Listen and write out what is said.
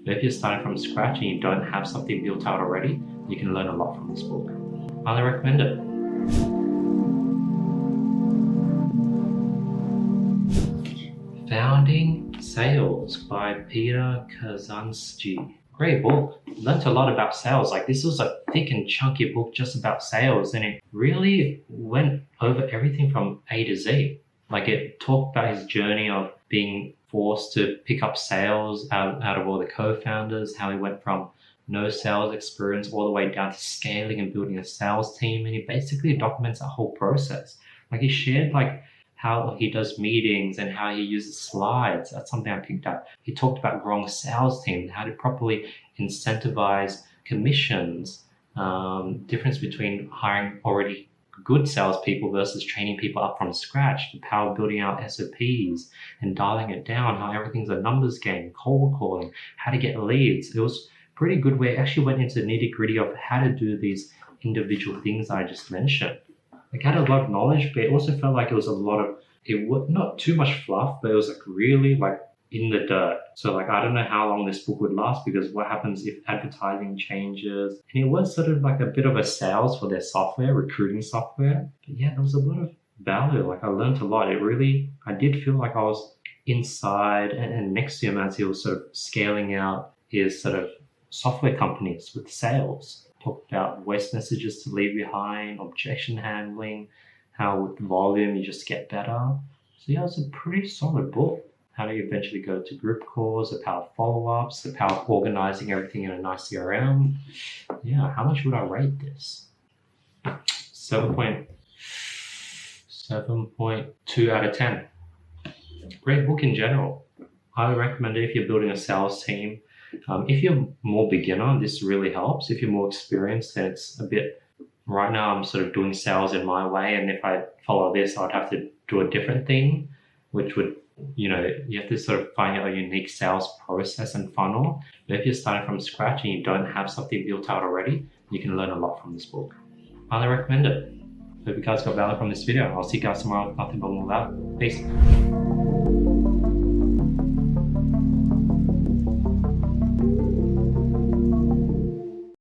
But if you're starting from scratch and you don't have something built out already, you can learn a lot from this book. Highly recommend it. Founding Sales by Peter Kazanjy. Great book. Learned a lot about sales. Like, this was a thick and chunky book just about sales, and it really went over everything from A to Z. Like, it talked about his journey of being forced to pick up sales out of all the co-founders, how he went from no sales experience all the way down to scaling and building a sales team. And he basically documents that whole process. Like, he shared like how he does meetings and how he uses slides. That's something I picked up. He talked about growing a sales team, how to properly incentivize commissions, difference between hiring already good salespeople versus training people up from scratch, the power of building out SOPs and dialing it down, how everything's a numbers game, cold calling, how to get leads. It was pretty good where it actually went into the nitty-gritty of how to do these individual things I just mentioned. Like, I had a lot of knowledge, but it also felt like it was a lot of, it was not too much fluff, but it was like really like in the dirt. So like, I don't know how long this book would last, because what happens if advertising changes? And it was sort of like a bit of a sales for their software, recruiting software. But yeah, there was a lot of value. Like, I learned a lot. I did feel like I was inside and next to him as he was sort of scaling out his sort of software companies with sales. Talked about voice messages to leave behind, objection handling, how with volume you just get better. So yeah, it was a pretty solid book. How to eventually go to group calls, the power of follow-ups, the power of organizing everything in a nice CRM. Yeah, how much would I rate this? 7.2 out of 10. Great book in general. Highly recommend it if you're building a sales team. If you're more beginner, this really helps. If you're more experienced, then it's a bit, right now I'm sort of doing sales in my way, and if I follow this, I'd have to do a different thing, which would, you have to sort of find out a unique sales process and funnel. But if you're starting from scratch and you don't have something built out already, you can learn a lot from this book. Highly recommend it. Hope you guys got value from this video. I'll see you guys tomorrow with nothing but more value. Peace.